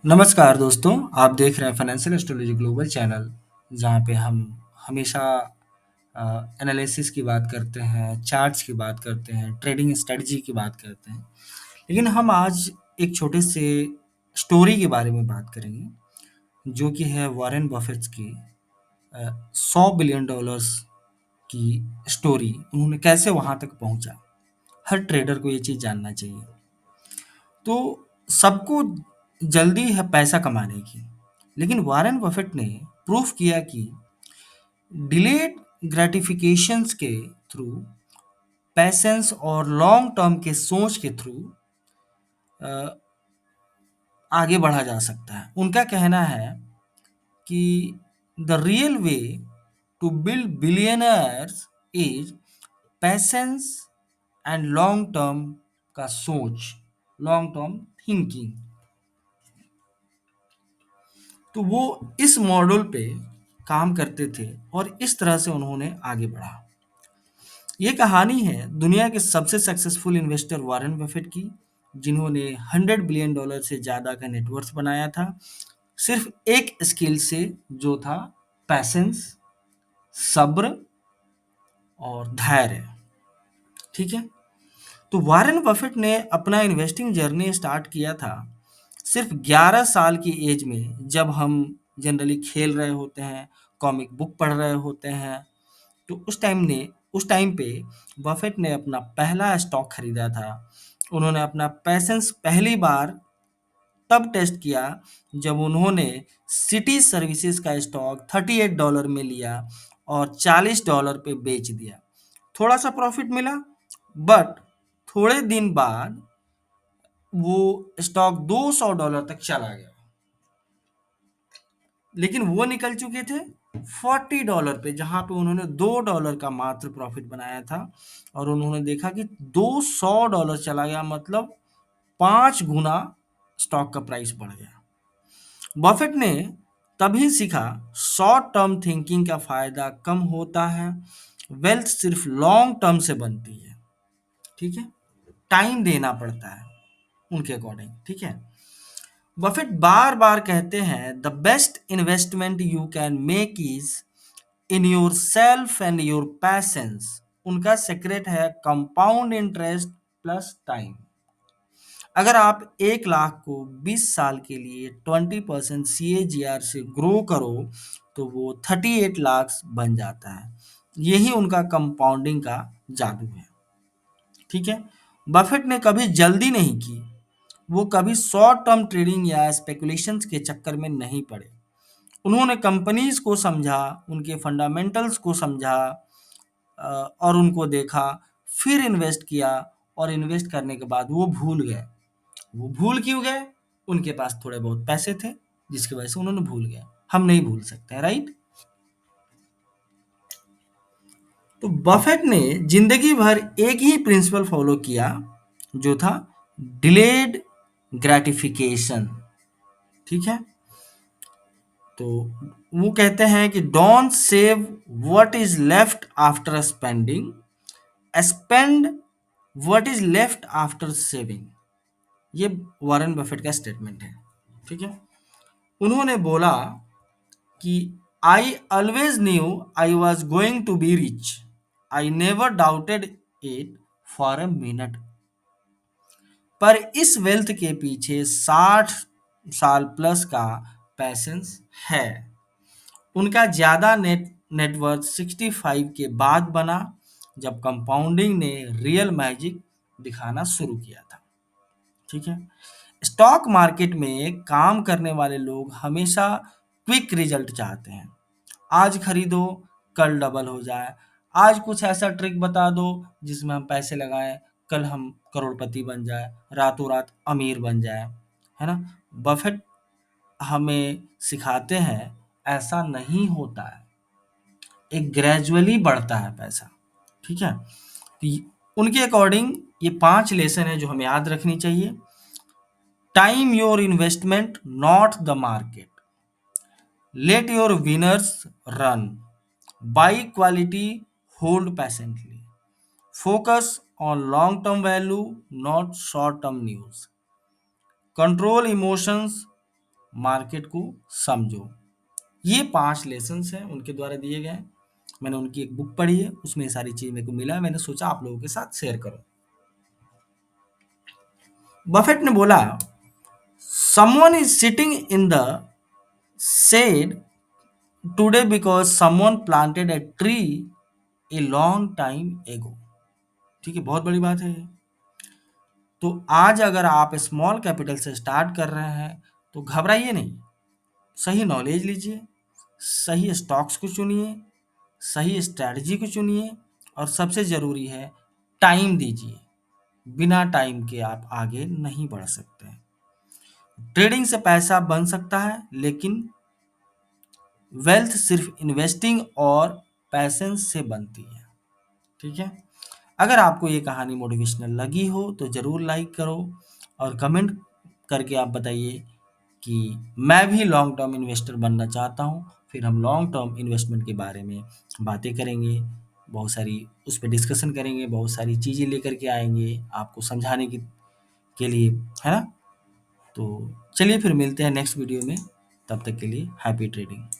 नमस्कार दोस्तों, आप देख रहे हैं फाइनेंशियल एस्ट्रोलॉजी ग्लोबल चैनल, जहाँ पे हम हमेशा एनालिसिस की बात करते हैं, चार्ट्स की बात करते हैं, ट्रेडिंग स्ट्रेटजी की बात करते हैं। लेकिन हम आज एक छोटे से स्टोरी के बारे में बात करेंगे, जो कि है वॉरेन बफेट्स की 100 बिलियन डॉलर्स की स्टोरी। उन्होंने कैसे वहाँ तक पहुँचा, हर ट्रेडर को ये चीज़ जानना चाहिए। तो सबको जल्दी है पैसा कमाने की, लेकिन वॉरेन बफेट ने प्रूफ किया कि डिलेड ग्रेटिफिकेशंस के थ्रू, पैसेंस और लॉन्ग टर्म के सोच के थ्रू आगे बढ़ा जा सकता है। उनका कहना है कि the real way to build billionaires is patience and long term का सोच, लॉन्ग टर्म थिंकिंग। तो वो इस मॉडल पे काम करते थे और इस तरह से उन्होंने आगे बढ़ा। ये कहानी है दुनिया के सबसे सक्सेसफुल इन्वेस्टर वॉरेन बफेट की, जिन्होंने 100 बिलियन डॉलर से ज़्यादा का नेटवर्थ बनाया था, सिर्फ एक स्किल से, जो था पैसेंस, सब्र और धैर्य। ठीक है। तो वॉरेन बफेट ने अपना इन्वेस्टिंग जर्नी स्टार्ट किया था सिर्फ 11 साल की एज में, जब हम जनरली खेल रहे होते हैं, कॉमिक बुक पढ़ रहे होते हैं। तो उस टाइम पे बफेट ने अपना पहला स्टॉक खरीदा था। उन्होंने अपना पैसेंस पहली बार तब टेस्ट किया जब उन्होंने सिटी सर्विसेज का स्टॉक $38 में लिया और $40 पे बेच दिया। थोड़ा सा प्रॉफिट मिला, बट थोड़े दिन बाद वो स्टॉक $200 तक चला गया। लेकिन वो निकल चुके थे $40 पे, जहां पे उन्होंने $2 का मात्र प्रॉफिट बनाया था। और उन्होंने देखा कि $200 चला गया, मतलब 5 गुना स्टॉक का प्राइस बढ़ गया। बफेट ने तभी सीखा शॉर्ट टर्म थिंकिंग का फायदा कम होता है, वेल्थ सिर्फ लॉन्ग टर्म से बनती है। ठीक है। टाइम देना पड़ता है उनके अकॉर्डिंग। ठीक है। बफेट बार बार कहते हैं the best investment you can make is in your self and your patience. उनका सीक्रेट है कंपाउंड इंटरेस्ट प्लस टाइम। अगर आप 1 लाख को 20 साल के लिए 20% CAGR से ग्रो करो, तो वो 38 लाख बन जाता है। यही उनका कंपाउंडिंग का जादू है। ठीक है। बफेट ने कभी जल्दी नहीं की, वो कभी शॉर्ट टर्म ट्रेडिंग या स्पेकुलेशंस के चक्कर में नहीं पड़े। उन्होंने कंपनीज को समझा, उनके फंडामेंटल्स को समझा, और उनको देखा, फिर इन्वेस्ट किया। और इन्वेस्ट करने के बाद वो भूल गए। वो भूल क्यों गए? उनके पास थोड़े बहुत पैसे थे, जिसकी वजह से उन्होंने भूल गए। हम नहीं भूल सकते, राइट? तो बफेट ने जिंदगी भर एक ही प्रिंसिपल फॉलो किया, जो था डिलेड ग्रेटिफिकेशन। ठीक है। तो वो कहते हैं कि don't save what is left after spending, spend what is left after saving. ये वॉरेन बफेट का स्टेटमेंट है। ठीक है। उन्होंने बोला कि I always knew I was going to be rich, I never doubted it for a minute. पर इस वेल्थ के पीछे 60 साल प्लस का पैसेंस है। उनका ज़्यादा नेटवर्थ 65 के बाद बना, जब कंपाउंडिंग ने रियल मैजिक दिखाना शुरू किया था। ठीक है। स्टॉक मार्केट में काम करने वाले लोग हमेशा क्विक रिजल्ट चाहते हैं। आज खरीदो, कल डबल हो जाए। आज कुछ ऐसा ट्रिक बता दो जिसमें हम पैसे लगाएं, कल हम करोड़पति बन जाए, रातों रात अमीर बन जाए। है ना? बफेट हमें सिखाते हैं ऐसा नहीं होता है, एक ग्रेजुअली बढ़ता है पैसा। ठीक है। तो उनके अकॉर्डिंग ये 5 लेसन है जो हमें याद रखनी चाहिए। Time your investment, not the market. Let your winners run. Buy quality, hold patiently. Focus on long term value, not short term news. Control emotions, market को समझो। ये 5 लेसन्स हैं उनके द्वारा दिए गए। मैंने उनकी एक बुक पढ़ी है, उसमें ये सारी चीज़ मेरे को मिला है, मैंने सोचा आप लोगों के साथ शेयर करूँ। बफेट ने बोला, "someone is sitting in the shade today because someone planted a tree a long time ago". ठीक है, बहुत बड़ी बात है ये। तो आज अगर आप स्मॉल कैपिटल से स्टार्ट कर रहे हैं, तो घबराइए नहीं। सही नॉलेज लीजिए, सही स्टॉक्स को चुनिए, सही स्ट्रैटेजी को चुनिए और सबसे ज़रूरी है टाइम दीजिए। बिना टाइम के आप आगे नहीं बढ़ सकते। ट्रेडिंग से पैसा बन सकता है, लेकिन वेल्थ सिर्फ इन्वेस्टिंग और पैशंस से बनती है। ठीक है? अगर आपको ये कहानी मोटिवेशनल लगी हो तो ज़रूर लाइक करो और कमेंट करके आप बताइए कि मैं भी लॉन्ग टर्म इन्वेस्टर बनना चाहता हूँ। फिर हम लॉन्ग टर्म इन्वेस्टमेंट के बारे में बातें करेंगे, बहुत सारी उस पे डिस्कशन करेंगे, बहुत सारी चीज़ें लेकर के आएँगे आपको समझाने की के लिए, है ना? तो चलिए फिर मिलते हैं नेक्स्ट वीडियो में, तब तक के लिए हैप्पी ट्रेडिंग।